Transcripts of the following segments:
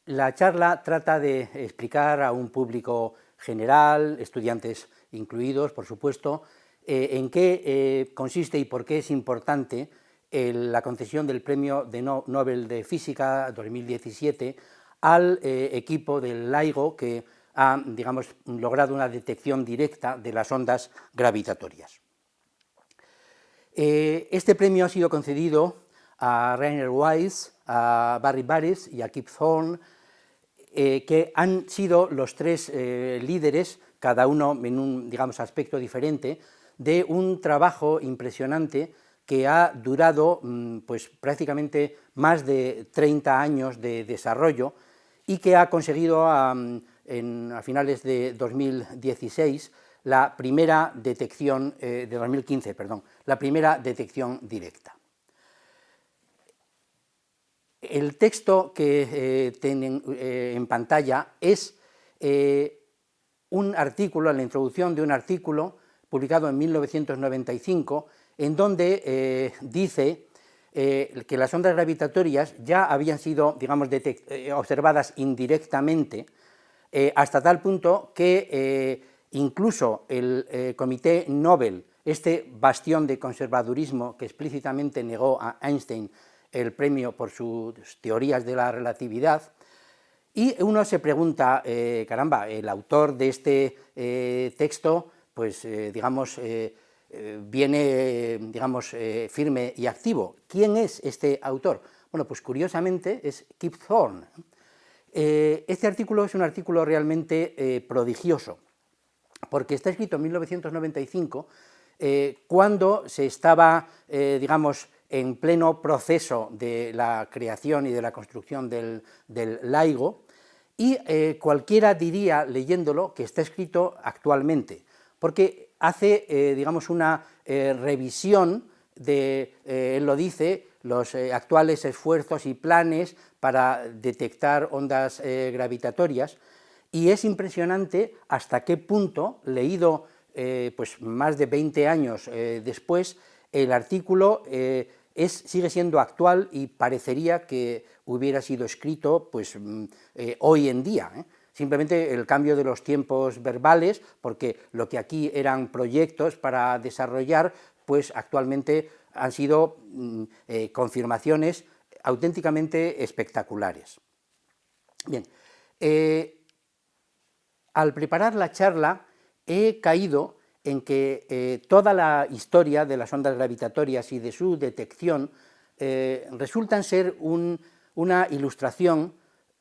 La charla trata de explicar a un público general, estudiantes incluidos, por supuesto, en qué consiste y por qué es importante la concesión del Premio Nobel de Física 2017 al equipo del LIGO que ha, digamos, logrado una detección directa de las ondas gravitatorias. Este premio ha sido concedido a Rainer Weiss, a Barry Barish y a Kip Thorne, que han sido los tres líderes, cada uno en un, digamos, aspecto diferente, de un trabajo impresionante que ha durado pues, prácticamente más de 30 años de desarrollo y que ha conseguido a finales de 2016 la primera detección, de 2015, perdón, la primera detección directa. El texto que tienen en pantalla es un artículo, la introducción de un artículo publicado en 1995, en donde dice que las ondas gravitatorias ya habían sido, digamos, observadas indirectamente, hasta tal punto que incluso el Comité Nobel, este bastión de conservadurismo que explícitamente negó a Einstein el premio por sus teorías de la relatividad, y uno se pregunta, caramba, el autor de este texto, pues digamos, viene, digamos, firme y activo. ¿Quién es este autor? Bueno, pues curiosamente es Kip Thorne. Este artículo es un artículo realmente prodigioso, porque está escrito en 1995, cuando se estaba, digamos, en pleno proceso de la creación y de la construcción del LIGO, y cualquiera diría, leyéndolo, que está escrito actualmente, porque hace, digamos, una revisión de, él lo dice, los actuales esfuerzos y planes para detectar ondas gravitatorias, y es impresionante hasta qué punto, leído pues más de 20 años después, el artículo sigue siendo actual y parecería que hubiera sido escrito pues, hoy en día. Simplemente el cambio de los tiempos verbales, porque lo que aquí eran proyectos para desarrollar, pues actualmente han sido confirmaciones auténticamente espectaculares. Bien, al preparar la charla he caído en que toda la historia de las ondas gravitatorias y de su detección resultan ser una ilustración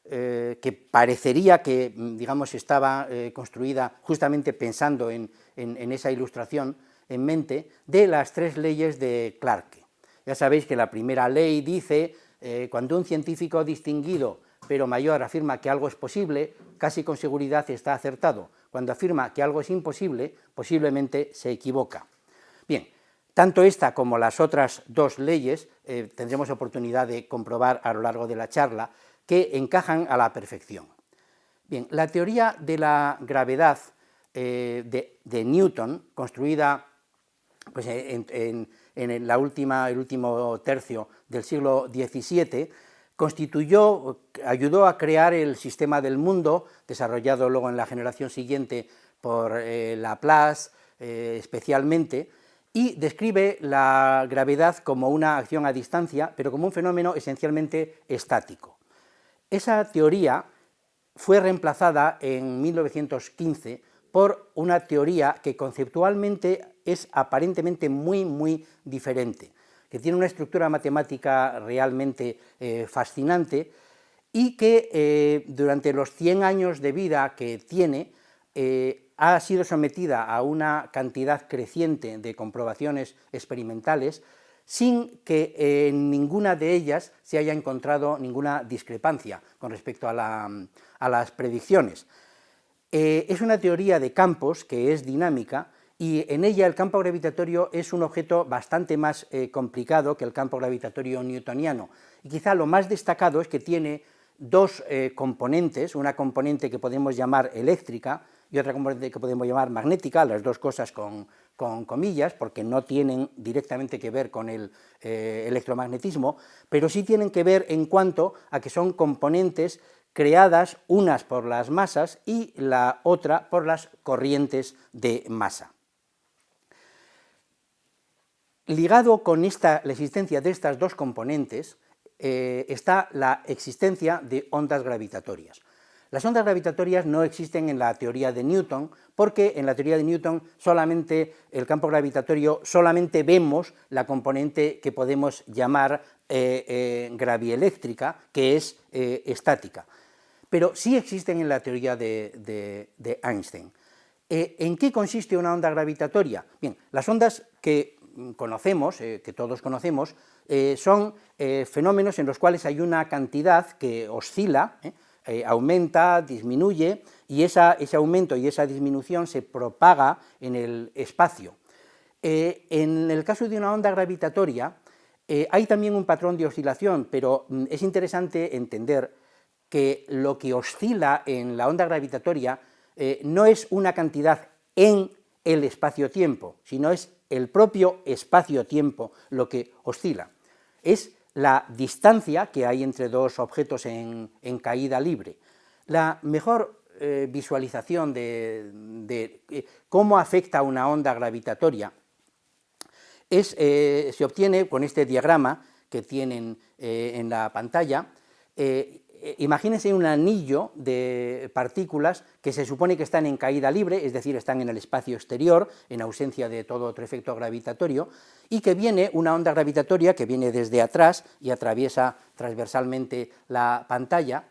que parecería que, digamos, estaba construida justamente pensando en esa ilustración en mente, de las tres leyes de Clarke. Ya sabéis que la primera ley dice, cuando un científico distinguido pero mayor afirma que algo es posible, casi con seguridad está acertado. Cuando afirma que algo es imposible, posiblemente se equivoca. Bien, tanto esta como las otras dos leyes tendremos oportunidad de comprobar a lo largo de la charla que encajan a la perfección. Bien, la teoría de la gravedad de Newton, construida pues, en el último tercio del siglo XVII, ayudó a crear el sistema del mundo, desarrollado luego en la generación siguiente por Laplace especialmente, y describe la gravedad como una acción a distancia, pero como un fenómeno esencialmente estático. Esa teoría fue reemplazada en 1915 por una teoría que conceptualmente es aparentemente muy diferente, que tiene una estructura matemática realmente fascinante y que durante los 100 años de vida que tiene ha sido sometida a una cantidad creciente de comprobaciones experimentales sin que en ninguna de ellas se haya encontrado ninguna discrepancia con respecto a las predicciones. Es una teoría de campos que es dinámica, y en ella el campo gravitatorio es un objeto bastante más complicado que el campo gravitatorio newtoniano, y quizá lo más destacado es que tiene dos componentes, una componente que podemos llamar eléctrica y otra componente que podemos llamar magnética, las dos cosas con comillas, porque no tienen directamente que ver con el electromagnetismo, pero sí tienen que ver en cuanto a que son componentes creadas unas por las masas y la otra por las corrientes de masa. Ligado con la existencia de estas dos componentes está la existencia de ondas gravitatorias. Las ondas gravitatorias no existen en la teoría de Newton, porque en la teoría de Newton solamente el campo gravitatorio, solamente vemos la componente que podemos llamar gravieléctrica, que es estática. Pero sí existen en la teoría de Einstein. ¿En qué consiste una onda gravitatoria? Bien, las ondas que conocemos, que todos conocemos, son fenómenos en los cuales hay una cantidad que oscila, aumenta, disminuye, y ese aumento y esa disminución se propaga en el espacio. En el caso de una onda gravitatoria, hay también un patrón de oscilación, pero es interesante entender que lo que oscila en la onda gravitatoria no es una cantidad en el espacio-tiempo, sino es el propio espacio-tiempo lo que oscila. Es la distancia que hay entre dos objetos en caída libre. La mejor visualización de cómo afecta una onda gravitatoria se obtiene con este diagrama que tienen en la pantalla. Imagínense un anillo de partículas que se supone que están en caída libre, es decir, están en el espacio exterior, en ausencia de todo otro efecto gravitatorio, y que viene una onda gravitatoria que viene desde atrás y atraviesa transversalmente la pantalla.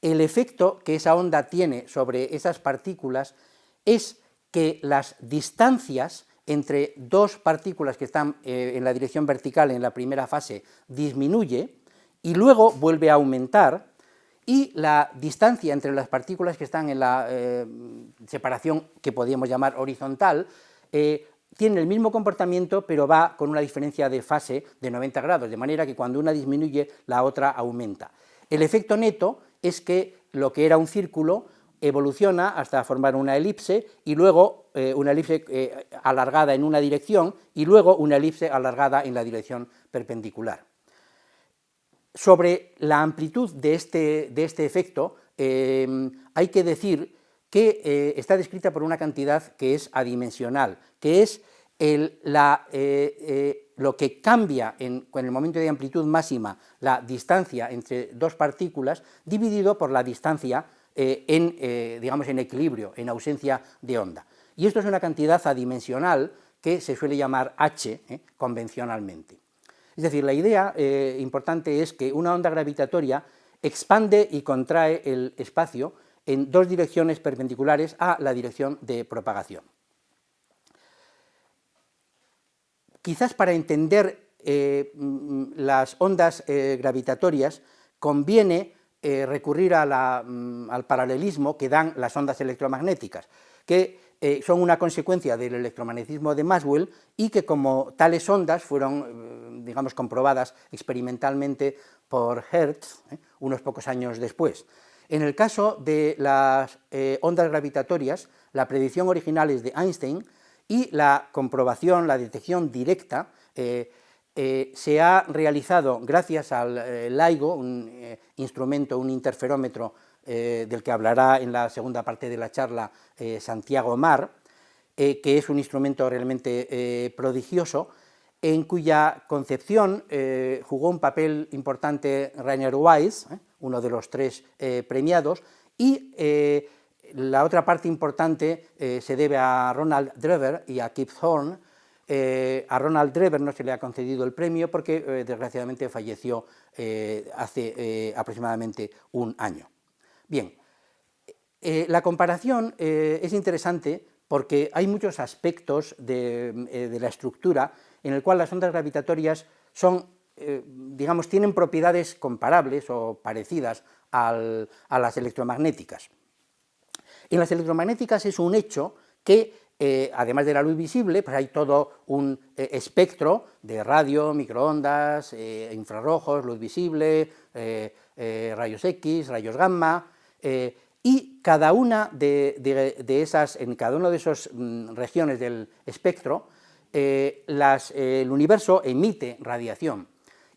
El efecto que esa onda tiene sobre esas partículas es que las distancias entre dos partículas que están en la dirección vertical en la primera fase disminuye y luego vuelve a aumentar, y la distancia entre las partículas que están en la separación que podríamos llamar horizontal tiene el mismo comportamiento, pero va con una diferencia de fase de 90 grados, de manera que cuando una disminuye, la otra aumenta. El efecto neto es que lo que era un círculo evoluciona hasta formar una elipse, y luego una elipse alargada en una dirección, y luego una elipse alargada en la dirección perpendicular. Sobre la amplitud de este efecto, hay que decir que está descrita por una cantidad que es adimensional, que es lo que cambia con el momento de amplitud máxima la distancia entre dos partículas, dividido por la distancia digamos, en equilibrio, en ausencia de onda. Y esto es una cantidad adimensional que se suele llamar h convencionalmente. Es decir, la idea importante es que una onda gravitatoria expande y contrae el espacio en dos direcciones perpendiculares a la dirección de propagación. Quizás para entender las ondas gravitatorias conviene recurrir al paralelismo que dan las ondas electromagnéticas, que son una consecuencia del electromagnetismo de Maxwell y que como tales ondas fueron, digamos, comprobadas experimentalmente por Hertz unos pocos años después. En el caso de las ondas gravitatorias, la predicción original es de Einstein y la comprobación, la detección directa, se ha realizado gracias al LIGO, un instrumento, un interferómetro del que hablará en la segunda parte de la charla Santiago Mar, que es un instrumento realmente prodigioso, en cuya concepción jugó un papel importante Rainer Weiss, uno de los tres premiados, y la otra parte importante se debe a Ronald Drever y a Kip Thorne. A Ronald Drever no se le ha concedido el premio porque desgraciadamente falleció hace aproximadamente un año. Bien, la comparación es interesante porque hay muchos aspectos de la estructura en el cual las ondas gravitatorias son, digamos, tienen propiedades comparables o parecidas a las electromagnéticas. En las electromagnéticas es un hecho que, además de la luz visible, pues hay todo un espectro de radio, microondas, infrarrojos, luz visible, rayos X, rayos gamma, y cada una en cada una de esas regiones del espectro, el universo emite radiación,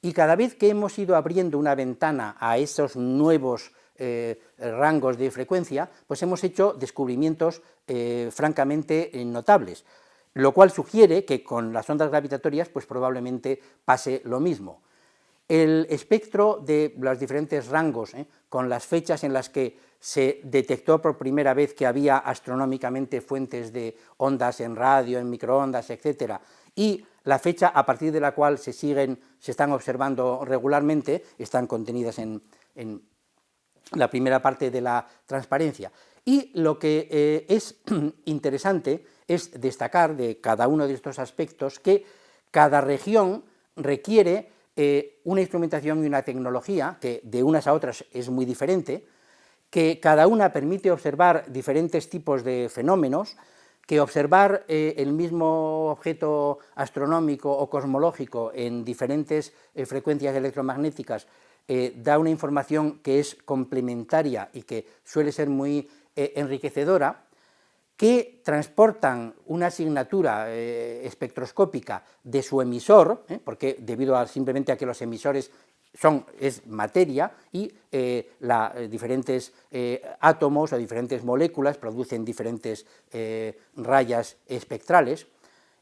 y cada vez que hemos ido abriendo una ventana a esos nuevos rangos de frecuencia, pues hemos hecho descubrimientos francamente notables, lo cual sugiere que con las ondas gravitatorias pues probablemente pase lo mismo. El espectro de los diferentes rangos, con las fechas en las que se detectó por primera vez que había astronómicamente fuentes de ondas en radio, en microondas, etcétera, y la fecha a partir de la cual se están observando regularmente, están contenidas en la primera parte de la transparencia. Y lo que es interesante es destacar de cada uno de estos aspectos que cada región requiere una instrumentación y una tecnología que de unas a otras es muy diferente, que cada una permite observar diferentes tipos de fenómenos, que observar el mismo objeto astronómico o cosmológico en diferentes frecuencias electromagnéticas da una información que es complementaria y que suele ser muy enriquecedora, que transportan una asignatura espectroscópica de su emisor, porque debido simplemente a que los emisores es materia y diferentes átomos o diferentes moléculas producen diferentes rayas espectrales,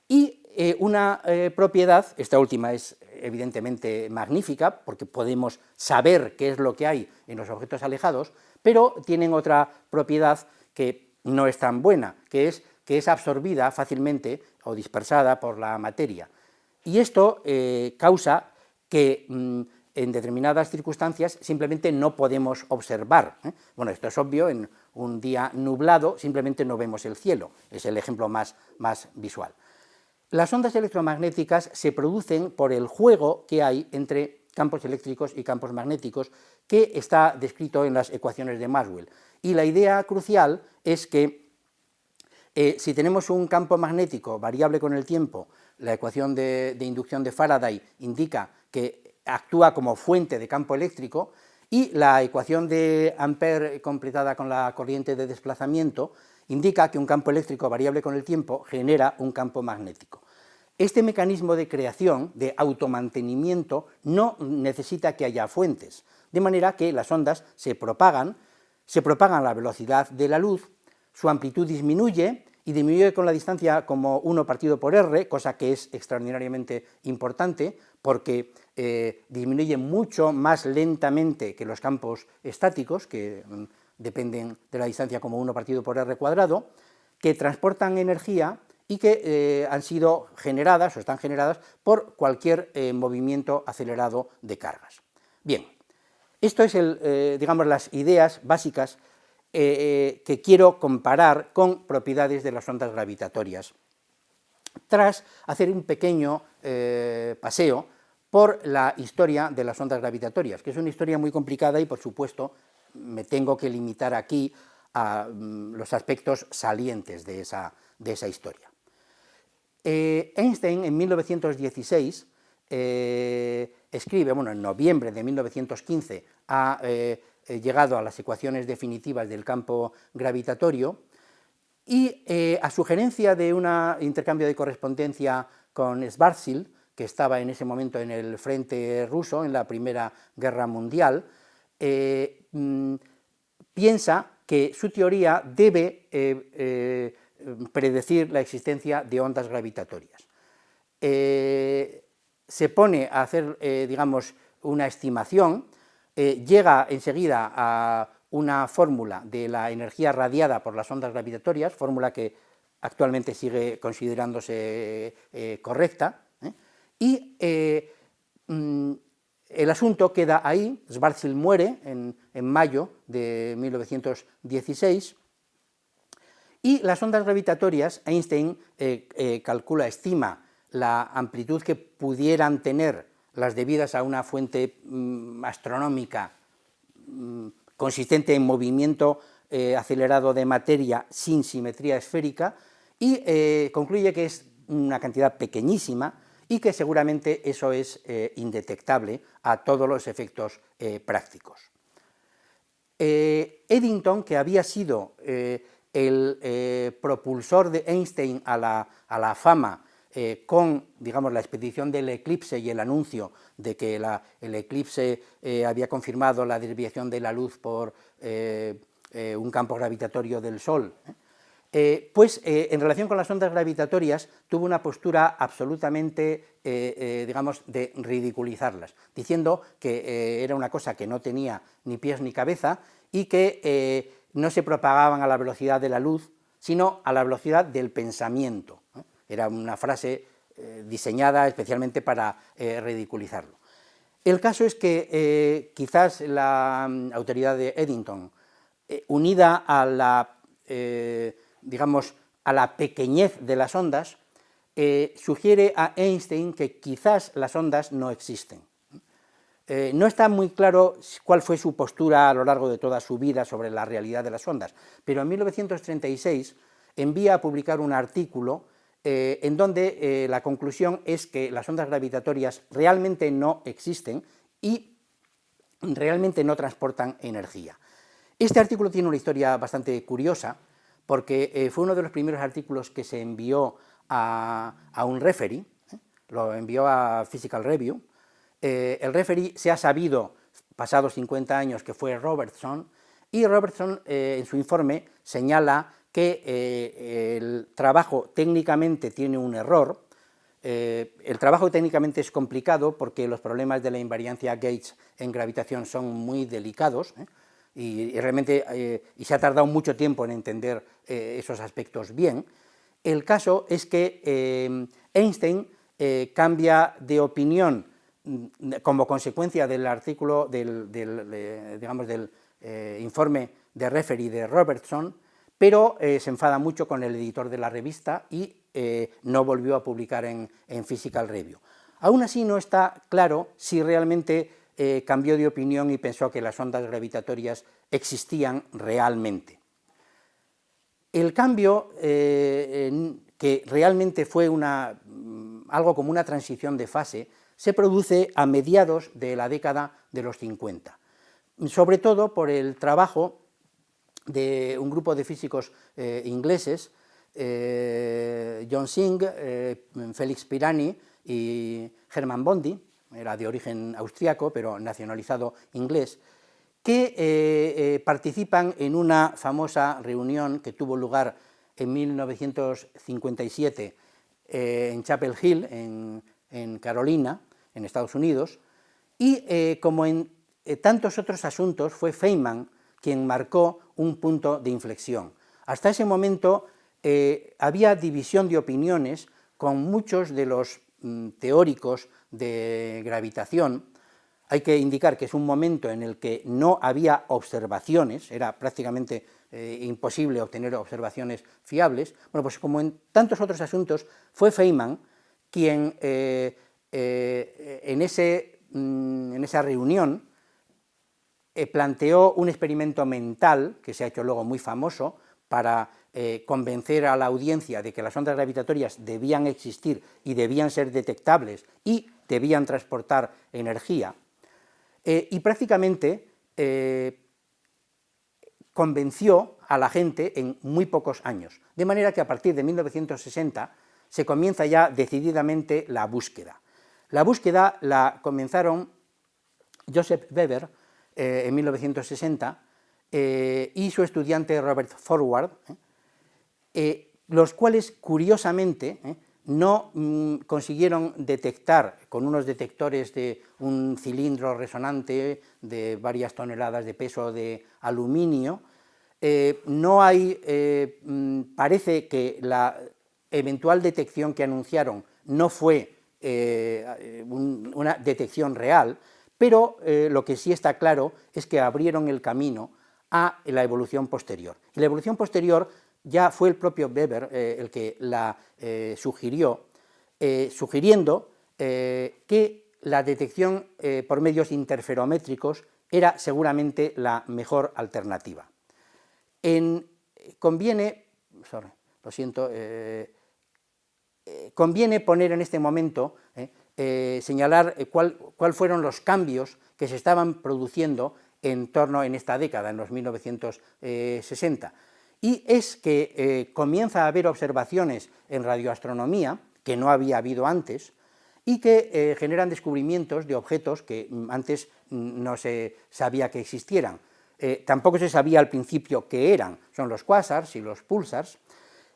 y una propiedad, esta última es evidentemente magnífica, porque podemos saber qué es lo que hay en los objetos alejados, pero tienen otra propiedad que no es tan buena, que es absorbida fácilmente o dispersada por la materia. Y esto causa que en determinadas circunstancias simplemente no podemos observar. Bueno, esto es obvio, en un día nublado simplemente no vemos el cielo, es el ejemplo más visual. Las ondas electromagnéticas se producen por el juego que hay entre campos eléctricos y campos magnéticos, que está descrito en las ecuaciones de Maxwell. Y la idea crucial es que si tenemos un campo magnético variable con el tiempo, la ecuación de inducción de Faraday indica que actúa como fuente de campo eléctrico, y la ecuación de Ampère completada con la corriente de desplazamiento indica que un campo eléctrico variable con el tiempo genera un campo magnético. Este mecanismo de creación, de automantenimiento, no necesita que haya fuentes, de manera que las ondas se propagan a la velocidad de la luz, su amplitud disminuye, y disminuye con la distancia como 1 partido por r, cosa que es extraordinariamente importante, porque disminuye mucho más lentamente que los campos estáticos, que dependen de la distancia como 1 partido por r cuadrado, que transportan energía y que han sido generadas o están generadas por cualquier movimiento acelerado de cargas. Bien, esto es digamos, las ideas básicas que quiero comparar con propiedades de las ondas gravitatorias, tras hacer un pequeño paseo por la historia de las ondas gravitatorias, que es una historia muy complicada y, por supuesto, me tengo que limitar aquí a los aspectos salientes de esa historia. Einstein, en 1916, escribe, bueno, en noviembre de 1915, ha llegado a las ecuaciones definitivas del campo gravitatorio, y a sugerencia de un intercambio de correspondencia con Schwarzschild, que estaba en ese momento en el frente ruso, en la Primera Guerra Mundial, piensa que su teoría debe predecir la existencia de ondas gravitatorias. Se pone a hacer, digamos, una estimación, llega enseguida a una fórmula de la energía radiada por las ondas gravitatorias, fórmula que actualmente sigue considerándose correcta, y el asunto queda ahí. Schwarzschild muere en mayo de 1916, y las ondas gravitatorias, Einstein estima la amplitud que pudieran tener las debidas a una fuente astronómica consistente en movimiento acelerado de materia sin simetría esférica, y concluye que es una cantidad pequeñísima y que seguramente eso es indetectable a todos los efectos prácticos. Eddington, que había sido el propulsor de Einstein a la fama con, digamos, la expedición del eclipse y el anuncio de que el eclipse había confirmado la desviación de la luz por un campo gravitatorio del Sol, pues en relación con las ondas gravitatorias tuvo una postura absolutamente, digamos, de ridiculizarlas, diciendo que era una cosa que no tenía ni pies ni cabeza y que no se propagaban a la velocidad de la luz, sino a la velocidad del pensamiento. Era una frase diseñada especialmente para ridiculizarlo. El caso es que quizás la autoridad de Eddington, unida a la, digamos, a la pequeñez de las ondas, sugiere a Einstein que quizás las ondas no existen. No está muy claro cuál fue su postura a lo largo de toda su vida sobre la realidad de las ondas, pero en 1936 envía a publicar un artículo en donde la conclusión es que las ondas gravitatorias realmente no existen y realmente no transportan energía. Este artículo tiene una historia bastante curiosa, porque fue uno de los primeros artículos que se envió a un referee, lo envió a Physical Review. El referee se ha sabido, pasados 50 años, que fue Robertson, y Robertson en su informe señala que el trabajo técnicamente tiene un error. El trabajo técnicamente es complicado porque los problemas de la invariancia Gates en gravitación son muy delicados, y realmente se ha tardado mucho tiempo en entender esos aspectos bien. El caso es que Einstein cambia de opinión como consecuencia del artículo, digamos, del informe de referee de Robertson, pero se enfada mucho con el editor de la revista y no volvió a publicar en Physical Review. Aún así no está claro si realmente cambió de opinión y pensó que las ondas gravitatorias existían realmente. El cambio, que realmente fue algo como una transición de fase, se produce a mediados de la década de los 50, sobre todo por el trabajo de un grupo de físicos ingleses, John Synge, Félix Pirani y Hermann Bondi, era de origen austriaco pero nacionalizado inglés, que participan en una famosa reunión que tuvo lugar en 1957 en Chapel Hill, en Carolina, en Estados Unidos, y como en tantos otros asuntos fue Feynman quien marcó un punto de inflexión. Hasta ese momento había división de opiniones con muchos de los teóricos de gravitación. Hay que indicar que es un momento en el que no había observaciones, era prácticamente imposible obtener observaciones fiables. Bueno, pues como en tantos otros asuntos, fue Feynman quien en esa reunión planteó un experimento mental, que se ha hecho luego muy famoso, para convencer a la audiencia de que las ondas gravitatorias debían existir y debían ser detectables y debían transportar energía, y prácticamente convenció a la gente en muy pocos años, de manera que a partir de 1960 se comienza ya decididamente la búsqueda. La búsqueda la comenzaron Joseph Weber en 1960 y su estudiante Robert Forward, los cuales curiosamente no consiguieron detectar con unos detectores de un cilindro resonante de varias toneladas de peso de aluminio. No hay, parece que la eventual detección que anunciaron no fue una detección real, pero lo que sí está claro es que abrieron el camino a la evolución posterior. Y la evolución posterior ya fue el propio Weber el que la sugirió, sugiriendo que la detección por medios interferométricos era seguramente la mejor alternativa. Conviene poner en este momento, señalar cuál fueron los cambios que se estaban produciendo en esta década, en los 1960, y es que comienza a haber observaciones en radioastronomía que no había habido antes y que generan descubrimientos de objetos que antes no se sabía que existieran. Tampoco se sabía al principio qué eran, son los quasars y los pulsars,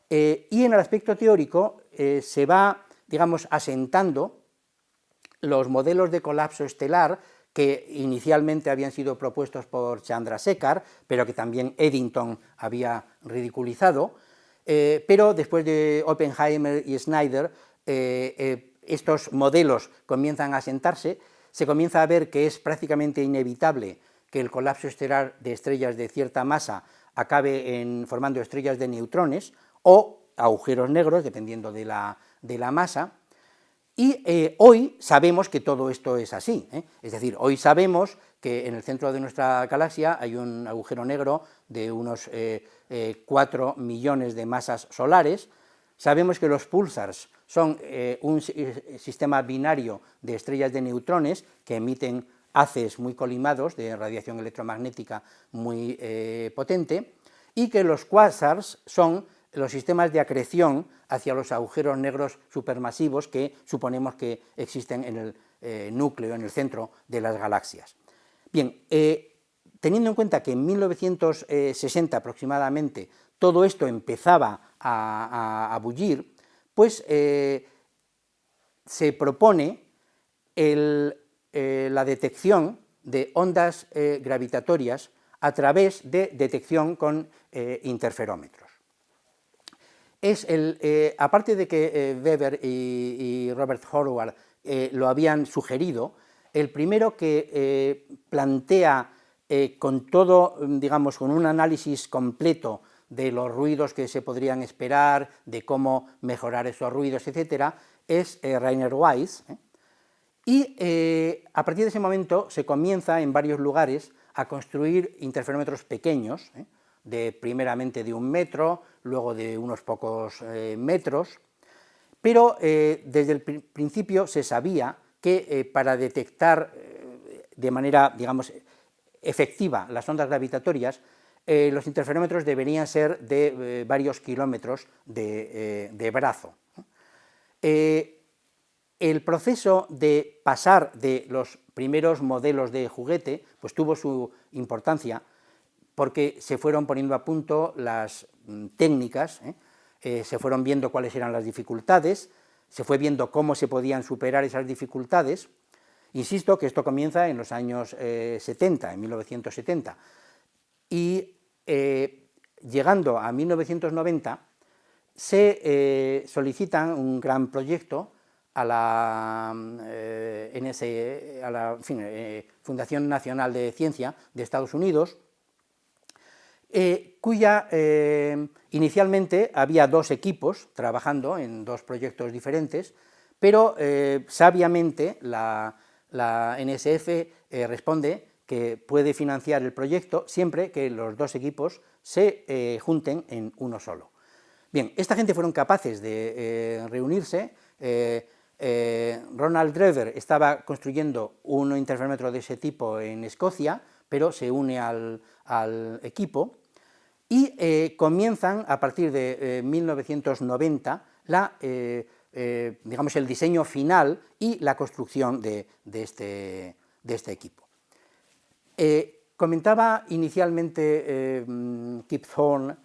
y en el aspecto teórico se va, digamos, asentando los modelos de colapso estelar que inicialmente habían sido propuestos por Chandrasekhar, pero que también Eddington había ridiculizado, pero después de Oppenheimer y Snyder, estos modelos comienzan a asentarse, se comienza a ver que es prácticamente inevitable que el colapso estelar de estrellas de cierta masa acabe formando estrellas de neutrones o agujeros negros, dependiendo de la masa, y hoy sabemos que todo esto es así, es decir, hoy sabemos que en el centro de nuestra galaxia hay un agujero negro de unos 4 millones de masas solares, sabemos que los pulsars son un sistema binario de estrellas de neutrones que emiten haces muy colimados de radiación electromagnética muy potente, y que los quasars son los sistemas de acreción hacia los agujeros negros supermasivos que suponemos que existen en el núcleo, en el centro de las galaxias. Bien, teniendo en cuenta que en 1960 aproximadamente todo esto empezaba a bullir, pues se propone la detección de ondas gravitatorias a través de detección con interferómetros. Aparte de que Weber y Robert Howard lo habían sugerido, el primero que plantea con todo, digamos, con un análisis completo de los ruidos que se podrían esperar, de cómo mejorar esos ruidos, etcétera, es Rainer Weiss, y a partir de ese momento se comienza en varios lugares a construir interferómetros pequeños, primeramente de 1 metro, luego de unos pocos metros, pero desde el principio se sabía que para detectar de manera, digamos, efectiva las ondas gravitatorias, los interferómetros deberían ser de varios kilómetros de brazo. El proceso de pasar de los primeros modelos de juguete pues tuvo su importancia, porque se fueron poniendo a punto las técnicas, se fueron viendo cuáles eran las dificultades, se fue viendo cómo se podían superar esas dificultades. Insisto que esto comienza en los años 70, en 1970, y llegando a 1990 se solicita un gran proyecto a la Fundación Nacional de Ciencia de Estados Unidos, cuya inicialmente había 2 equipos trabajando en 2 proyectos diferentes, pero sabiamente la NSF responde que puede financiar el proyecto siempre que los 2 equipos se junten en uno solo. Bien, esta gente fueron capaces de reunirse. Ronald Drever estaba construyendo un interferómetro de ese tipo en Escocia, pero se une al equipo, y comienzan a partir de 1990 digamos, el diseño final y la construcción de este equipo. Comentaba inicialmente Kip Thorne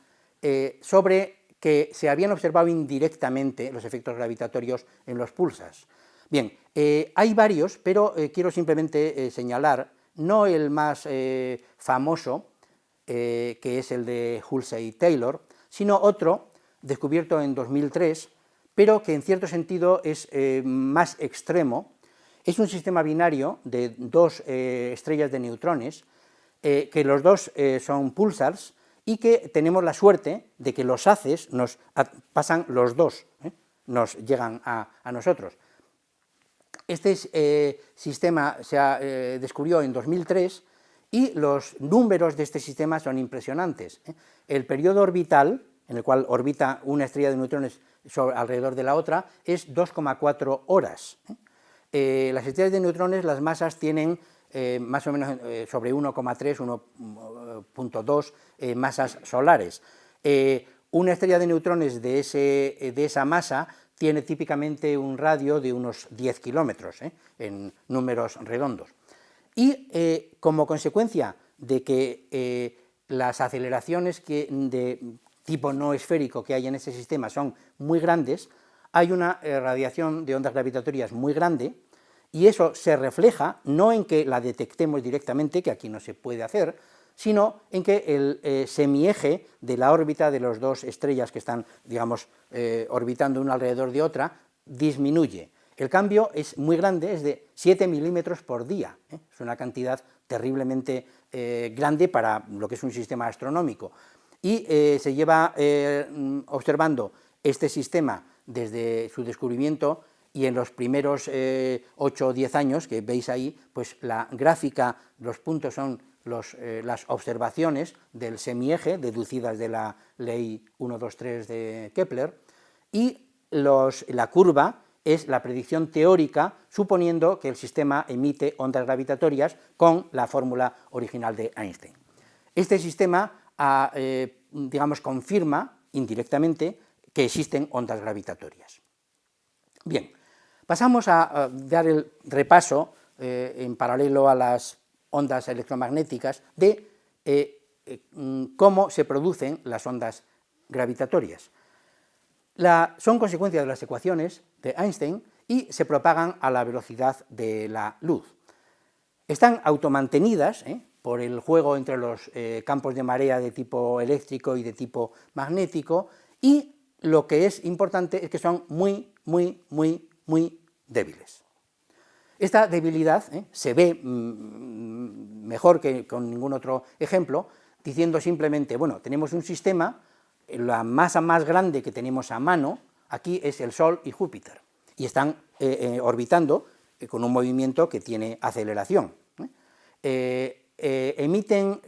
sobre que se habían observado indirectamente los efectos gravitatorios en los pulsars. Bien, hay varios, pero quiero simplemente señalar, no el más famoso, que es el de Hulsey-Taylor, sino otro descubierto en 2003, pero que en cierto sentido es más extremo. Es un sistema binario de 2 estrellas de neutrones, que los 2 son pulsars, y que tenemos la suerte de que los haces nos pasan los 2, nos llegan a nosotros. Este sistema se descubrió en 2003, y los números de este sistema son impresionantes. El periodo orbital, en el cual orbita una estrella de neutrones alrededor de la otra, es 2,4 horas. Las estrellas de neutrones, las masas tienen más o menos sobre 1,3, 1,2 masas solares. Una estrella de neutrones de esa masa tiene típicamente un radio de unos 10 kilómetros, en números redondos. Y como consecuencia de que las aceleraciones de tipo no esférico que hay en ese sistema son muy grandes, hay una radiación de ondas gravitatorias muy grande, y eso se refleja no en que la detectemos directamente, que aquí no se puede hacer, sino en que el semieje de la órbita de las dos estrellas que están, digamos, orbitando una alrededor de otra, disminuye. El cambio es muy grande, es de 7 milímetros por día, es una cantidad terriblemente grande para lo que es un sistema astronómico, y se lleva observando este sistema desde su descubrimiento, y en los primeros 8 o 10 años que veis ahí, pues la gráfica, los puntos son las observaciones del semieje deducidas de la ley 1, 2, 3 de Kepler, y la curva es la predicción teórica, suponiendo que el sistema emite ondas gravitatorias con la fórmula original de Einstein. Este sistema, digamos, confirma indirectamente que existen ondas gravitatorias. Bien, pasamos a dar el repaso, en paralelo a las ondas electromagnéticas, de cómo se producen las ondas gravitatorias. Son consecuencia de las ecuaciones de Einstein y se propagan a la velocidad de la luz. Están automantenidas por el juego entre los campos de marea de tipo eléctrico y de tipo magnético, y lo que es importante es que son muy débiles. Esta debilidad se ve mejor que con ningún otro ejemplo, diciendo simplemente, bueno, tenemos un sistema, la masa más grande que tenemos a mano aquí es el Sol y Júpiter, y están orbitando con un movimiento que tiene aceleración. ¿Emiten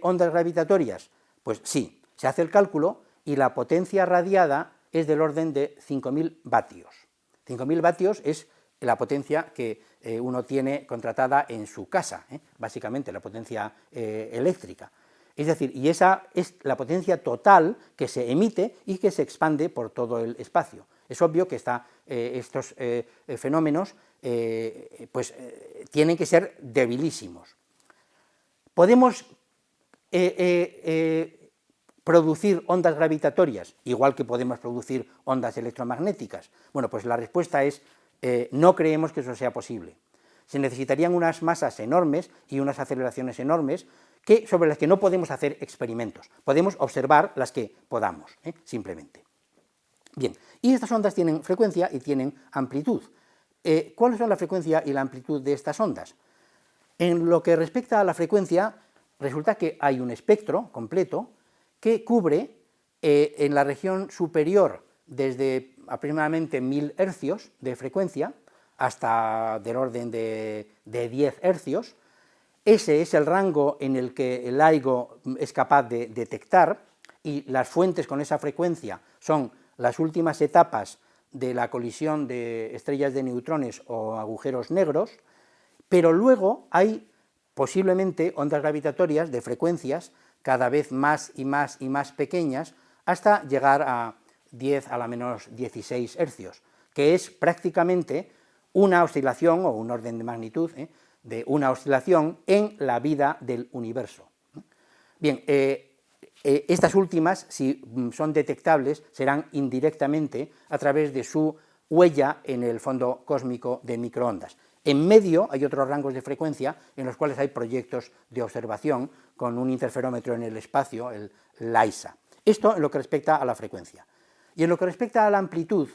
ondas gravitatorias? Pues sí, se hace el cálculo y la potencia radiada es del orden de 5.000 vatios. 5.000 vatios es la potencia que uno tiene contratada en su casa, básicamente la potencia eléctrica. Es decir, y esa es la potencia total que se emite y que se expande por todo el espacio. Es obvio que estos fenómenos tienen que ser debilísimos. Podemos producir ondas gravitatorias, igual que podemos producir ondas electromagnéticas. Bueno, pues la respuesta es no creemos que eso sea posible. Se necesitarían unas masas enormes y unas aceleraciones enormes sobre las que no podemos hacer experimentos. Podemos observar las que podamos, simplemente. Bien, y estas ondas tienen frecuencia y tienen amplitud. ¿Cuáles son la frecuencia y la amplitud de estas ondas? En lo que respecta a la frecuencia, resulta que hay un espectro completo que cubre en la región superior desde aproximadamente 1000 hercios de frecuencia hasta del orden de 10 hercios. Ese es el rango en el que el LIGO es capaz de detectar, y las fuentes con esa frecuencia son las últimas etapas de la colisión de estrellas de neutrones o agujeros negros, pero luego hay posiblemente ondas gravitatorias de frecuencias cada vez más y más y más pequeñas, hasta llegar a 10 a la menos 16 hercios, que es prácticamente una oscilación, o un orden de magnitud, de una oscilación en la vida del universo. Bien, estas últimas, si son detectables, serán indirectamente a través de su huella en el fondo cósmico de microondas. En medio hay otros rangos de frecuencia en los cuales hay proyectos de observación con un interferómetro en el espacio, el LISA. Esto en lo que respecta a la frecuencia. Y en lo que respecta a la amplitud,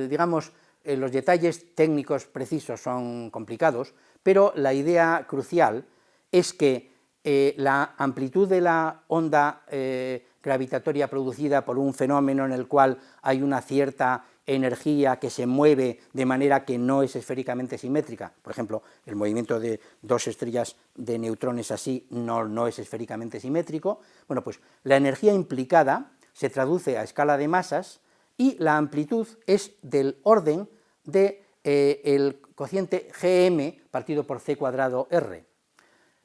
digamos, los detalles técnicos precisos son complicados, pero la idea crucial es que la amplitud de la onda gravitatoria producida por un fenómeno en el cual hay una cierta energía que se mueve de manera que no es esféricamente simétrica, por ejemplo, el movimiento de dos estrellas de neutrones así no es esféricamente simétrico, bueno, pues la energía implicada se traduce a escala de masas, y la amplitud es del orden del cociente Gm partido por c cuadrado r.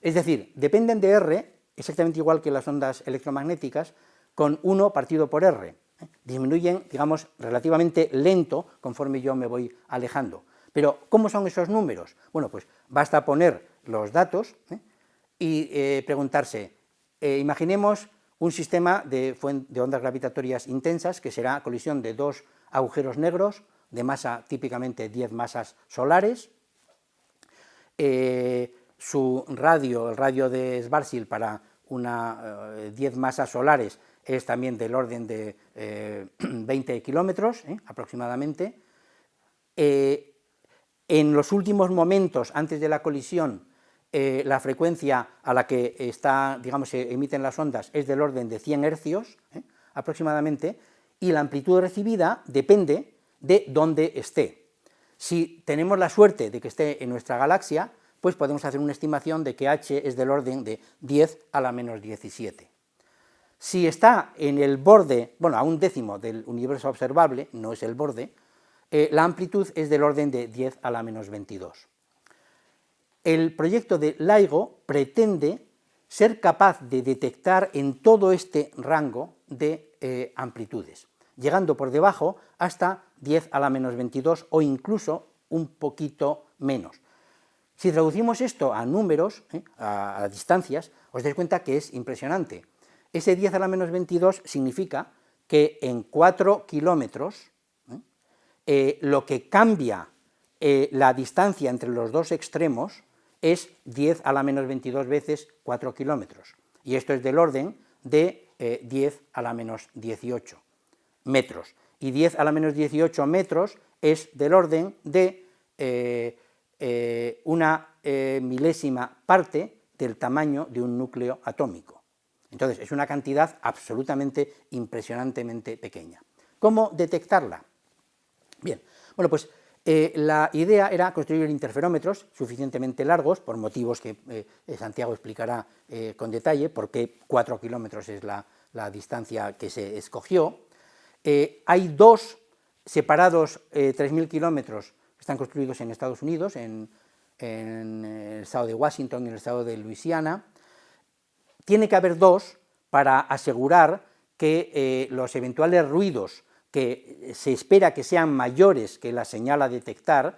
Es decir, dependen de r, exactamente igual que las ondas electromagnéticas, con 1 partido por r. disminuyen, digamos, relativamente lento conforme yo me voy alejando. Pero, ¿cómo son esos números? Bueno, pues basta poner los datos y preguntarse, imaginemos un sistema de ondas gravitatorias intensas, que será colisión de dos agujeros negros de masa típicamente 10 masas solares. Su radio, el radio de Schwarzschild para 10 masas solares es también del orden de 20 kilómetros aproximadamente. En los últimos momentos, antes de la colisión, la frecuencia a la que se emiten las ondas es del orden de 100 hercios aproximadamente, y la amplitud recibida depende de dónde esté. Si tenemos la suerte de que esté en nuestra galaxia, pues podemos hacer una estimación de que h es del orden de 10 a la menos 17. Si está en el borde, bueno, a un décimo del universo observable, no es el borde, la amplitud es del orden de 10 a la menos 22. El proyecto de LIGO pretende ser capaz de detectar en todo este rango de amplitudes, llegando por debajo hasta 10 a la menos 22 o incluso un poquito menos. Si traducimos esto a números, a distancias, os dais cuenta que es impresionante. Ese 10 a la menos 22 significa que en 4 kilómetros lo que cambia la distancia entre los dos extremos es 10 a la menos 22 veces 4 kilómetros, y esto es del orden de 10 a la menos 18 metros, y 10 a la menos 18 metros es del orden de una milésima parte del tamaño de un núcleo atómico. Entonces, es una cantidad absolutamente impresionantemente pequeña. ¿Cómo detectarla? Bien, bueno, pues la idea era construir interferómetros suficientemente largos, por motivos que Santiago explicará con detalle, porque 4 kilómetros es la distancia que se escogió. Hay dos separados 3.000 kilómetros que están construidos en Estados Unidos, en el estado de Washington y en el estado de Luisiana. Tiene que haber dos para asegurar que los eventuales ruidos que se espera que sean mayores que la señal a detectar,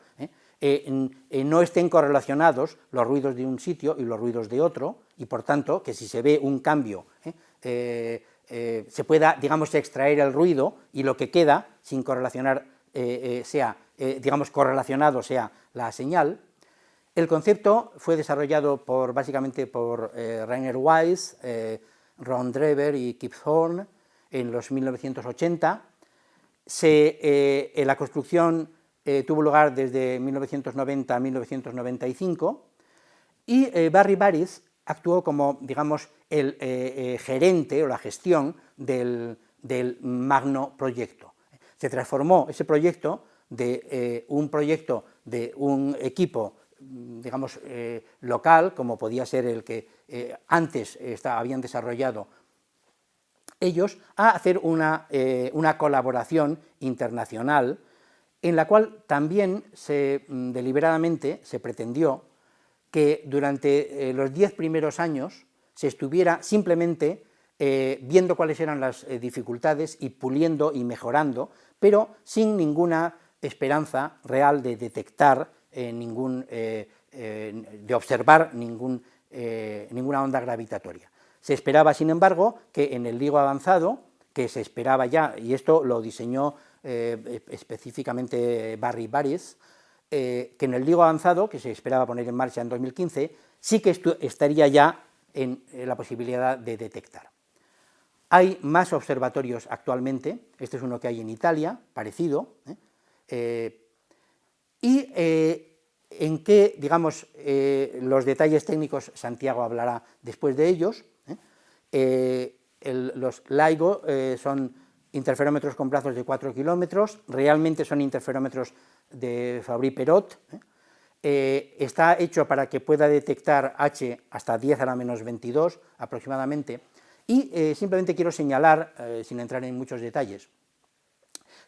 no estén correlacionados los ruidos de un sitio y los ruidos de otro, y por tanto que si se ve un cambio se pueda, digamos, extraer el ruido y lo que queda sin correlacionar sea, digamos, correlacionado sea la señal. El concepto fue desarrollado básicamente por Rainer Weiss, Ron Drever y Kip Thorne en los 1980. La construcción tuvo lugar desde 1990 a 1995 y Barry Barish actuó como, digamos, el gerente o la gestión del magno proyecto. Se transformó ese proyecto de un proyecto de un equipo, digamos, local, como podía ser el que antes habían desarrollado ellos, a hacer una colaboración internacional en la cual también deliberadamente se pretendió que durante los 10 primeros años se estuviera simplemente viendo cuáles eran las dificultades y puliendo y mejorando, pero sin ninguna esperanza real de detectar de observar ninguna onda gravitatoria. Se esperaba, sin embargo, que en el LIGO avanzado, que se esperaba ya, y esto lo diseñó específicamente Barry Barish, que en el LIGO avanzado, que se esperaba poner en marcha en 2015, sí que estaría ya en la posibilidad de detectar. Hay más observatorios actualmente, este es uno que hay en Italia, parecido, y en qué, digamos, los detalles técnicos Santiago hablará después de ellos. Los LIGO son interferómetros con brazos de 4 kilómetros, realmente son interferómetros de Fabry-Perot, está hecho para que pueda detectar H hasta 10 a la menos 22 aproximadamente, y simplemente quiero señalar, sin entrar en muchos detalles,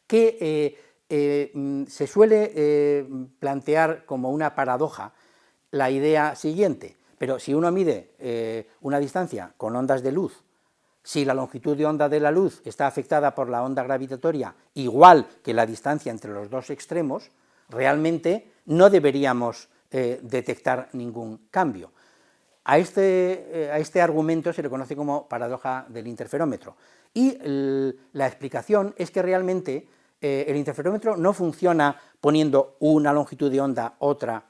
que se suele plantear como una paradoja la idea siguiente, pero si uno mide una distancia con ondas de luz si la longitud de onda de la luz está afectada por la onda gravitatoria igual que la distancia entre los dos extremos, realmente no deberíamos detectar ningún cambio. A este argumento se le conoce como paradoja del interferómetro. Y la explicación es que realmente el interferómetro no funciona poniendo una longitud de onda, otra,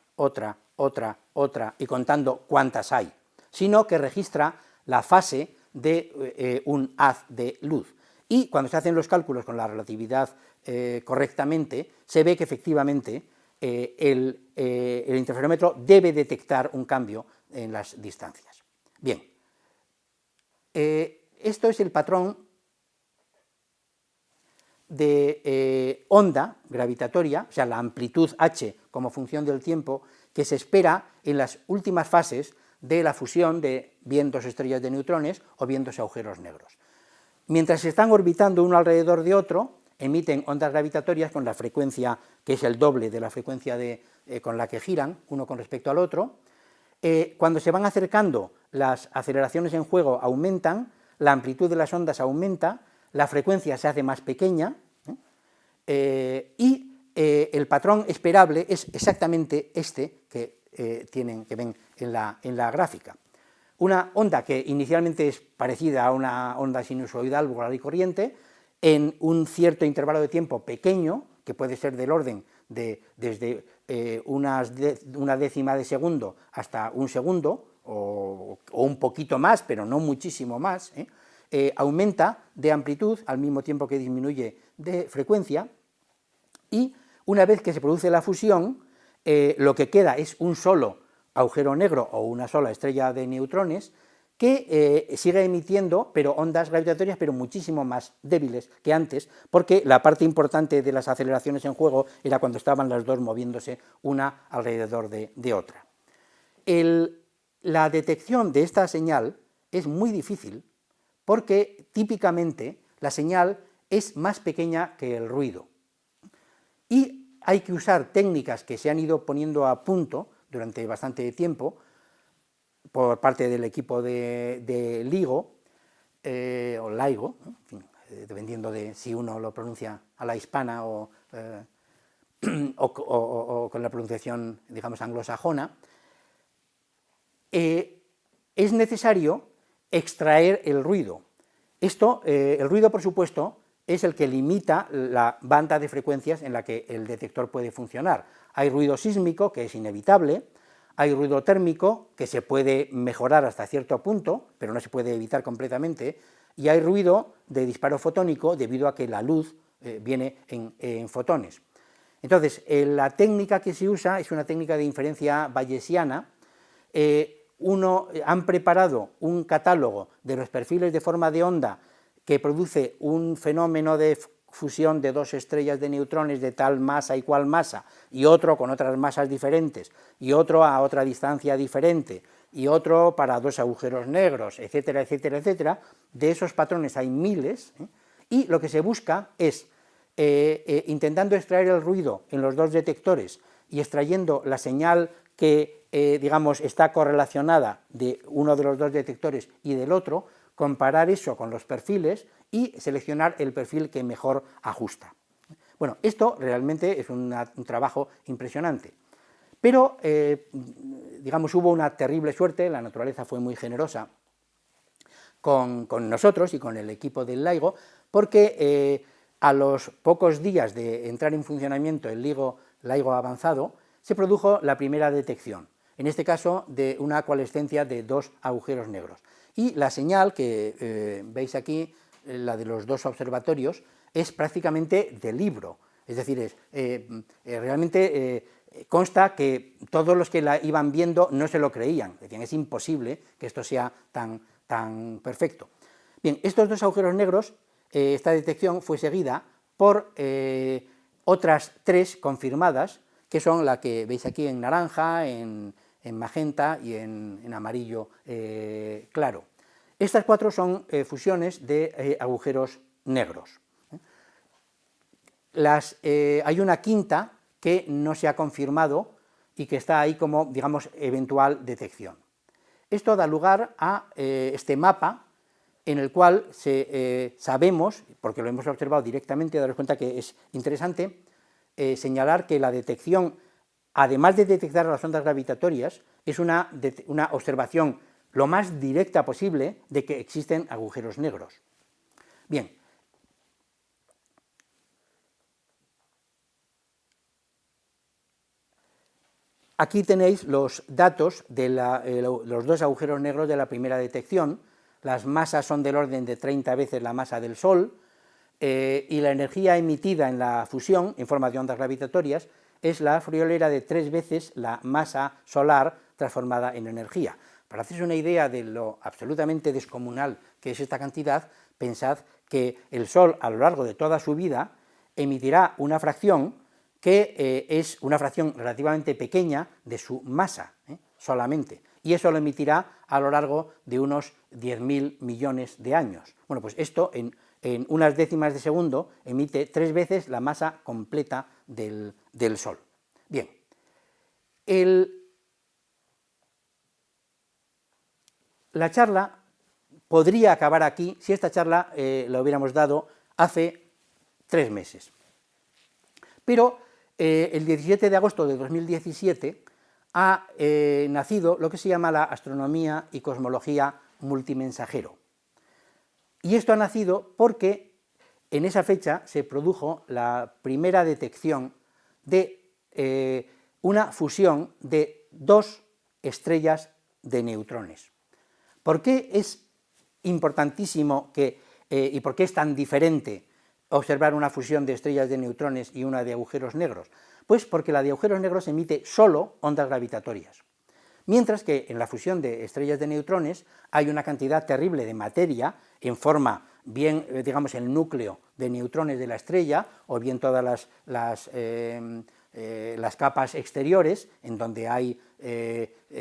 y contando cuántas hay, sino que registra la fase de un haz de luz. Y cuando se hacen los cálculos con la relatividad correctamente, se ve que efectivamente el interferómetro debe detectar un cambio en las distancias. Bien, esto es el patrón de onda gravitatoria, o sea, la amplitud h como función del tiempo, que se espera en las últimas fases de la fusión de bien dos estrellas de neutrones o bien dos agujeros negros. Mientras se están orbitando uno alrededor de otro, emiten ondas gravitatorias con la frecuencia que es el doble de la frecuencia con la que giran uno con respecto al otro. Cuando se van acercando, las aceleraciones en juego aumentan, la amplitud de las ondas aumenta, la frecuencia se hace más pequeña, y el patrón esperable es exactamente este que ven en la gráfica. Una onda que inicialmente es parecida a una onda sinusoidal vulgar y corriente, en un cierto intervalo de tiempo pequeño, que puede ser del orden de desde una décima de segundo hasta un segundo, o un poquito más, pero no muchísimo más, aumenta de amplitud al mismo tiempo que disminuye de frecuencia, y una vez que se produce la fusión, lo que queda es un solo agujero negro o una sola estrella de neutrones que sigue emitiendo ondas gravitatorias, pero muchísimo más débiles que antes, porque la parte importante de las aceleraciones en juego era cuando estaban las dos moviéndose una alrededor de otra. La detección de esta señal es muy difícil porque típicamente la señal es más pequeña que el ruido. Y hay que usar técnicas que se han ido poniendo a punto durante bastante tiempo por parte del equipo de LIGO, o LIGO, en fin, dependiendo de si uno lo pronuncia a la hispana o con la pronunciación, digamos, anglosajona. Es necesario extraer el ruido. El ruido, por supuesto, es el que limita la banda de frecuencias en la que el detector puede funcionar. Hay ruido sísmico, que es inevitable, hay ruido térmico, que se puede mejorar hasta cierto punto, pero no se puede evitar completamente, y hay ruido de disparo fotónico debido a que la luz viene en fotones. Entonces, la técnica que se usa es una técnica de inferencia bayesiana. Han preparado un catálogo de los perfiles de forma de onda que produce un fenómeno de fusión de dos estrellas de neutrones de tal masa y cual masa, y otro con otras masas diferentes, y otro a otra distancia diferente, y otro para dos agujeros negros, etcétera, etcétera, etcétera. De esos patrones hay miles, y lo que se busca es, intentando extraer el ruido en los dos detectores y extrayendo la señal que, digamos, está correlacionada de uno de los dos detectores y del otro, comparar eso con los perfiles y seleccionar el perfil que mejor ajusta. Bueno, esto realmente es un trabajo impresionante, pero, digamos, hubo una terrible suerte, la naturaleza fue muy generosa con nosotros y con el equipo del LIGO, porque a los pocos días de entrar en funcionamiento el LIGO avanzado, se produjo la primera detección, en este caso de una coalescencia de dos agujeros negros. Y la señal que veis aquí, la de los dos observatorios, es prácticamente de libro, es decir, realmente consta que todos los que la iban viendo no se lo creían, decían, es imposible que esto sea tan perfecto. Bien, estos dos agujeros negros, esta detección fue seguida por otras tres confirmadas, que son la que veis aquí en naranja, en magenta y en amarillo claro. Estas cuatro son fusiones de agujeros negros. Hay una quinta que no se ha confirmado y que está ahí como, digamos, eventual detección. Esto da lugar a este mapa en el cual sabemos, porque lo hemos observado directamente, daros cuenta que es interesante señalar que la detección, además de detectar las ondas gravitatorias, es una observación lo más directa posible de que existen agujeros negros. Bien. Aquí tenéis los datos de los dos agujeros negros de la primera detección. Las masas son del orden de 30 veces la masa del Sol, y la energía emitida en la fusión, en forma de ondas gravitatorias, es la friolera de 3 veces la masa solar transformada en energía. Para haceros una idea de lo absolutamente descomunal que es esta cantidad, pensad que el Sol, a lo largo de toda su vida, emitirá una fracción que es una fracción relativamente pequeña de su masa, solamente, y eso lo emitirá a lo largo de unos 10.000 millones de años. Bueno, pues esto en unas décimas de segundo emite 3 veces la masa completa del Sol. Bien, la charla podría acabar aquí si esta charla la hubiéramos dado hace 3 meses, pero el 17 de agosto de 2017 ha nacido lo que se llama la astronomía y cosmología multimensajero. Y esto ha nacido porque en esa fecha se produjo la primera detección de una fusión de 2 estrellas de neutrones. ¿Por qué es importantísimo y por qué es tan diferente observar una fusión de estrellas de neutrones y una de agujeros negros? Pues porque la de agujeros negros emite solo ondas gravitatorias, mientras que en la fusión de estrellas de neutrones hay una cantidad terrible de materia en forma, bien, digamos, el núcleo de neutrones de la estrella, o bien todas las capas exteriores, en donde hay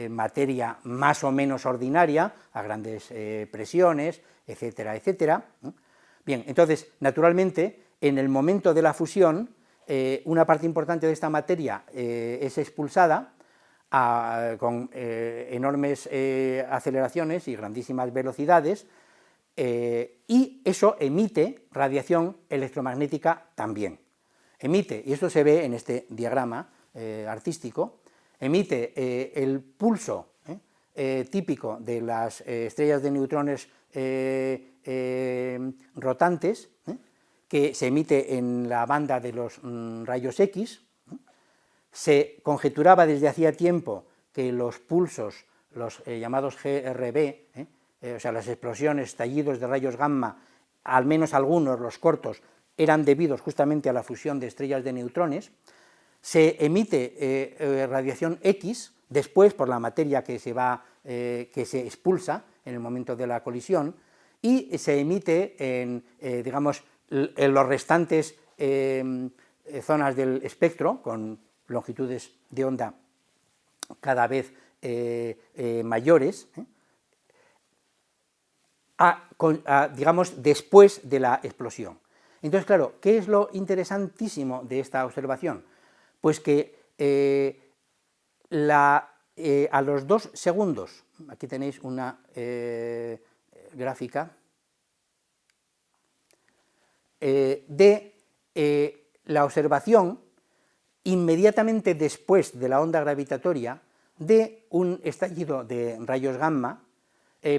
materia más o menos ordinaria, a grandes presiones, etcétera, etcétera. Bien, entonces, naturalmente, en el momento de la fusión, una parte importante de esta materia es expulsada con enormes aceleraciones y grandísimas velocidades, y eso emite radiación electromagnética también. Emite, y esto se ve en este diagrama artístico, emite el pulso típico de las estrellas de neutrones rotantes, que se emite en la banda de los rayos X. Se conjeturaba desde hacía tiempo que los pulsos, los llamados GRB, o sea, las explosiones, estallidos de rayos gamma, al menos algunos, los cortos, eran debidos justamente a la fusión de estrellas de neutrones. Se emite radiación X, después por la materia que se expulsa en el momento de la colisión, y se emite digamos, en los restantes zonas del espectro, con longitudes de onda cada vez mayores, digamos, después de la explosión. Entonces, claro, ¿qué es lo interesantísimo de esta observación? Pues que a los 2 segundos, aquí tenéis una gráfica, de la observación inmediatamente después de la onda gravitatoria de un estallido de rayos gamma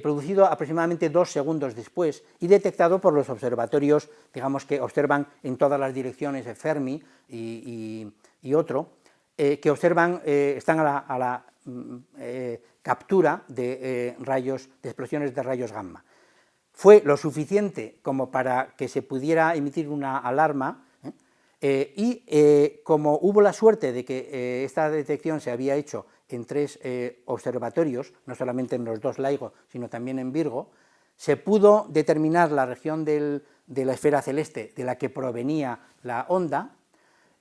producido aproximadamente 2 segundos después y detectado por los observatorios, digamos, que observan en todas las direcciones de Fermi y otro, que observan, están a la captura de explosiones de rayos gamma. Fue lo suficiente como para que se pudiera emitir una alarma, y como hubo la suerte de que esta detección se había hecho en 3 observatorios, no solamente en los 2 LIGO, sino también en Virgo, se pudo determinar la región de la esfera celeste de la que provenía la onda,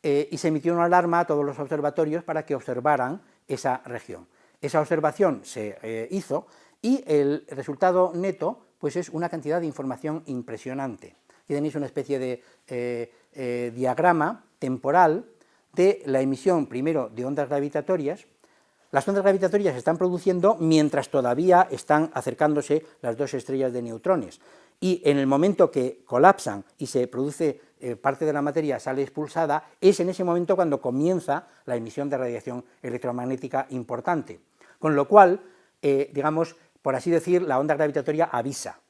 y se emitió una alarma a todos los observatorios para que observaran esa región. Esa observación se hizo y el resultado neto pues es una cantidad de información impresionante. Aquí tenéis una especie de diagrama temporal de la emisión primero de ondas gravitatorias, las ondas gravitatorias se están produciendo mientras todavía están acercándose las dos estrellas de neutrones, y en el momento que colapsan y se produce parte de la materia sale expulsada, es en ese momento cuando comienza la emisión de radiación electromagnética importante, con lo cual, digamos, por así decir, la onda gravitatoria avisa.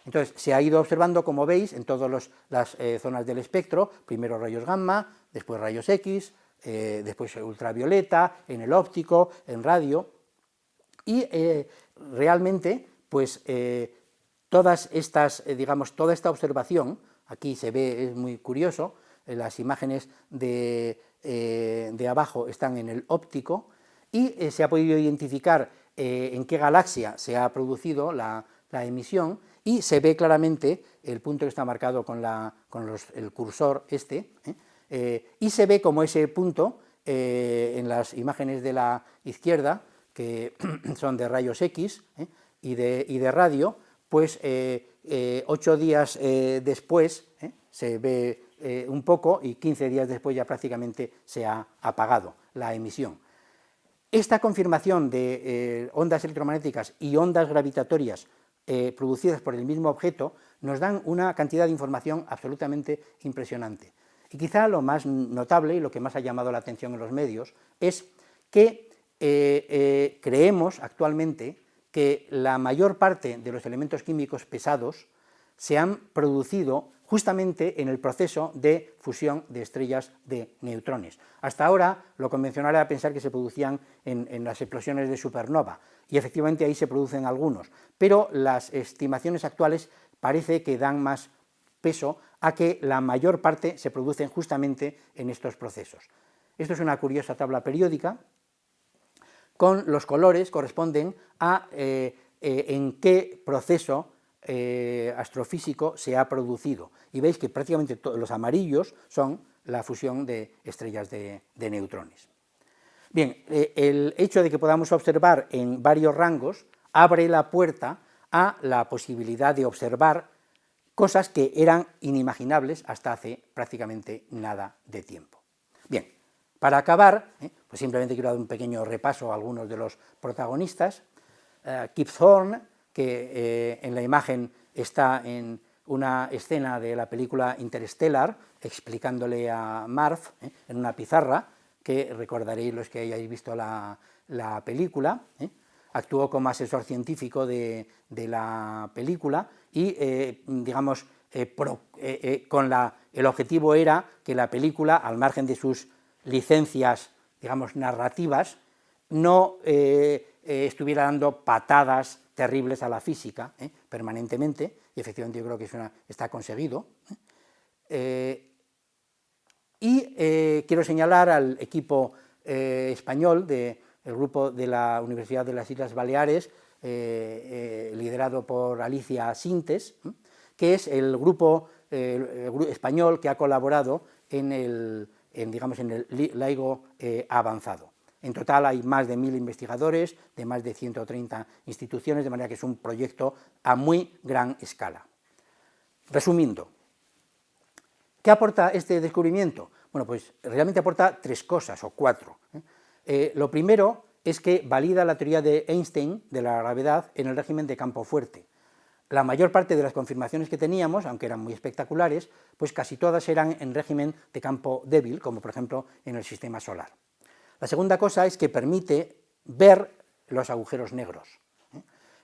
Entonces, se ha ido observando, como veis, en todas las zonas del espectro, primero rayos gamma, después rayos X, después ultravioleta, en el óptico, en radio, y realmente, pues, todas estas, digamos, toda esta observación, aquí se ve, es muy curioso, las imágenes de abajo están en el óptico, y se ha podido identificar en qué galaxia se ha producido la emisión, y se ve claramente el punto que está marcado con el cursor y se ve como ese punto en las imágenes de la izquierda, que son de rayos X y de radio, pues 8 días después se ve un poco, y 15 días después ya prácticamente se ha apagado la emisión. Esta confirmación de ondas electromagnéticas y ondas gravitatorias producidas por el mismo objeto nos dan una cantidad de información absolutamente impresionante. Y quizá lo más notable y lo que más ha llamado la atención en los medios es que creemos actualmente que la mayor parte de los elementos químicos pesados se han producido justamente en el proceso de fusión de estrellas de neutrones. Hasta ahora lo convencional era pensar que se producían en las explosiones de supernova, y efectivamente ahí se producen algunos, pero las estimaciones actuales parece que dan más peso a que la mayor parte se producen justamente en estos procesos. Esto es una curiosa tabla periódica, con los colores corresponden a en qué proceso astrofísico se ha producido, y veis que prácticamente todos los amarillos son la fusión de estrellas de neutrones. Bien, el hecho de que podamos observar en varios rangos abre la puerta a la posibilidad de observar cosas que eran inimaginables hasta hace prácticamente nada de tiempo. Bien, para acabar, pues simplemente quiero dar un pequeño repaso a algunos de los protagonistas. Kip Thorne, que en la imagen está en una escena de la película Interstellar, explicándole a Marv en una pizarra, que recordaréis los que hayáis visto la película. Actuó como asesor científico de la película y, digamos, el objetivo era que la película, al margen de sus licencias, digamos, narrativas, no estuviera dando patadas terribles a la física permanentemente, y efectivamente yo creo que está conseguido. Quiero señalar al equipo español del grupo de la Universidad de las Islas Baleares, liderado por Alicia Sintes, que es el grupo español que ha colaborado en el LIGO avanzado. En total hay más de 1000 investigadores de más de 130 instituciones, de manera que es un proyecto a muy gran escala. Resumiendo, ¿qué aporta este descubrimiento? Bueno, pues realmente aporta 3 cosas, o 4. Lo primero es que valida la teoría de Einstein de la gravedad en el régimen de campo fuerte. La mayor parte de las confirmaciones que teníamos, aunque eran muy espectaculares, pues casi todas eran en régimen de campo débil, como por ejemplo en el sistema solar. La segunda cosa es que permite ver los agujeros negros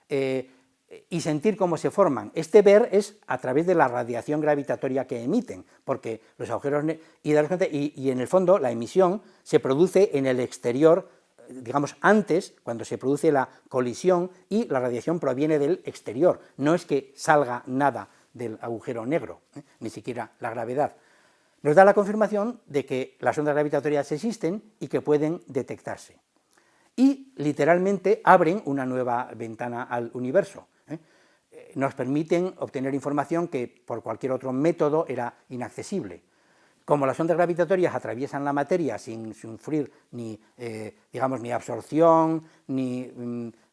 y sentir cómo se forman. Este ver es a través de la radiación gravitatoria que emiten, porque los agujeros negros, y en el fondo la emisión se produce en el exterior, digamos antes, cuando se produce la colisión, y la radiación proviene del exterior, no es que salga nada del agujero negro, ni siquiera la gravedad. Nos da la confirmación de que las ondas gravitatorias existen y que pueden detectarse. Y literalmente abren una nueva ventana al universo. Nos permiten obtener información que por cualquier otro método era inaccesible. Como las ondas gravitatorias atraviesan la materia sin sufrir ni absorción ni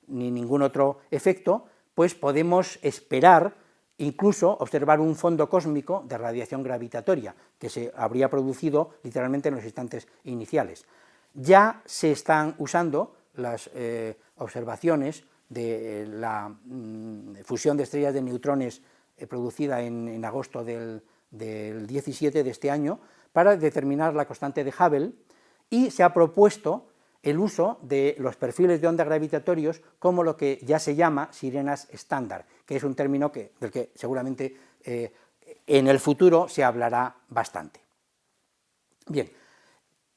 ningún otro efecto, pues podemos esperar incluso observar un fondo cósmico de radiación gravitatoria que se habría producido literalmente en los instantes iniciales. Ya se están usando las observaciones de la fusión de estrellas de neutrones producida en agosto del 17 de este año para determinar la constante de Hubble, y se ha propuesto el uso de los perfiles de onda gravitatorios como lo que ya se llama sirenas estándar, que es un término del que seguramente en el futuro se hablará bastante. Bien,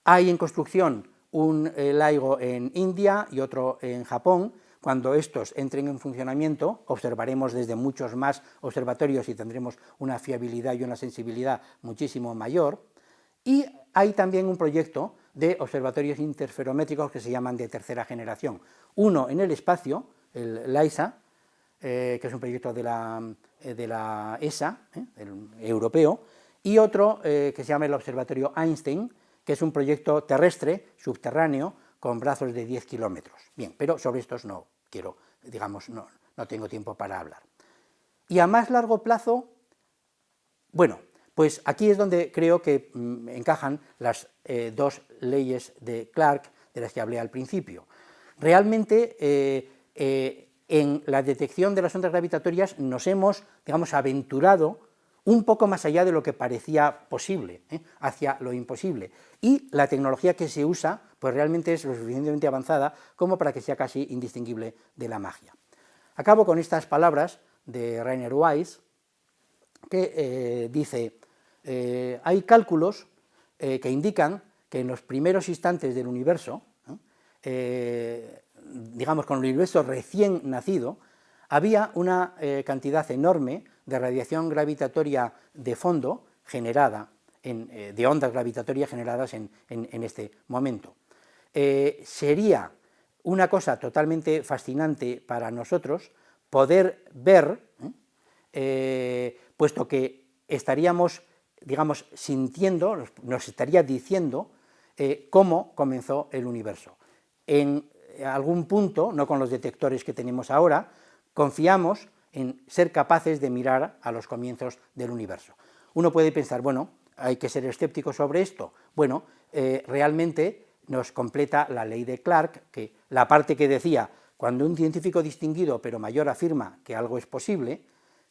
hay en construcción un LIGO en India y otro en Japón. Cuando estos entren en funcionamiento, observaremos desde muchos más observatorios y tendremos una fiabilidad y una sensibilidad muchísimo mayor. Y hay también un proyecto de observatorios interferométricos que se llaman de tercera generación. Uno en el espacio, el LISA, que es un proyecto de la ESA, el europeo, y otro que se llama el Observatorio Einstein, que es un proyecto terrestre, subterráneo, con brazos de 10 kilómetros. Bien, pero sobre estos no quiero, digamos, no tengo tiempo para hablar. Y a más largo plazo, bueno, pues aquí es donde creo que encajan las dos leyes de Clarke de las que hablé al principio. Realmente, en la detección de las ondas gravitatorias nos hemos, digamos, aventurado un poco más allá de lo que parecía posible, hacia lo imposible. Y la tecnología que se usa, pues realmente es lo suficientemente avanzada como para que sea casi indistinguible de la magia. Acabo con estas palabras de Rainer Weiss, que dice: hay cálculos que indican que en los primeros instantes del universo, digamos con el universo recién nacido, había una cantidad enorme de radiación gravitatoria de fondo generada, de ondas gravitatorias generadas en este momento. Sería una cosa totalmente fascinante para nosotros poder ver, puesto que estaríamos, digamos, sintiendo, nos estaría diciendo cómo comenzó el universo. En algún punto, no con los detectores que tenemos ahora, confiamos en ser capaces de mirar a los comienzos del universo. Uno puede pensar, bueno, hay que ser escéptico sobre esto. Bueno, realmente nos completa la ley de Clarke, que la parte que decía, cuando un científico distinguido pero mayor afirma que algo es posible,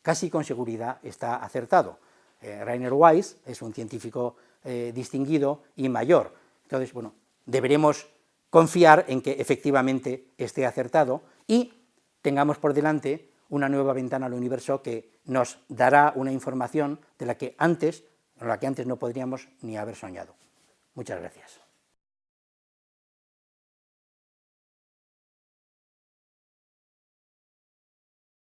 casi con seguridad está acertado. Rainer Weiss es un científico distinguido y mayor. Entonces, bueno, deberemos confiar en que efectivamente esté acertado y tengamos por delante una nueva ventana al universo que nos dará una información de la que antes no podríamos ni haber soñado. Muchas gracias.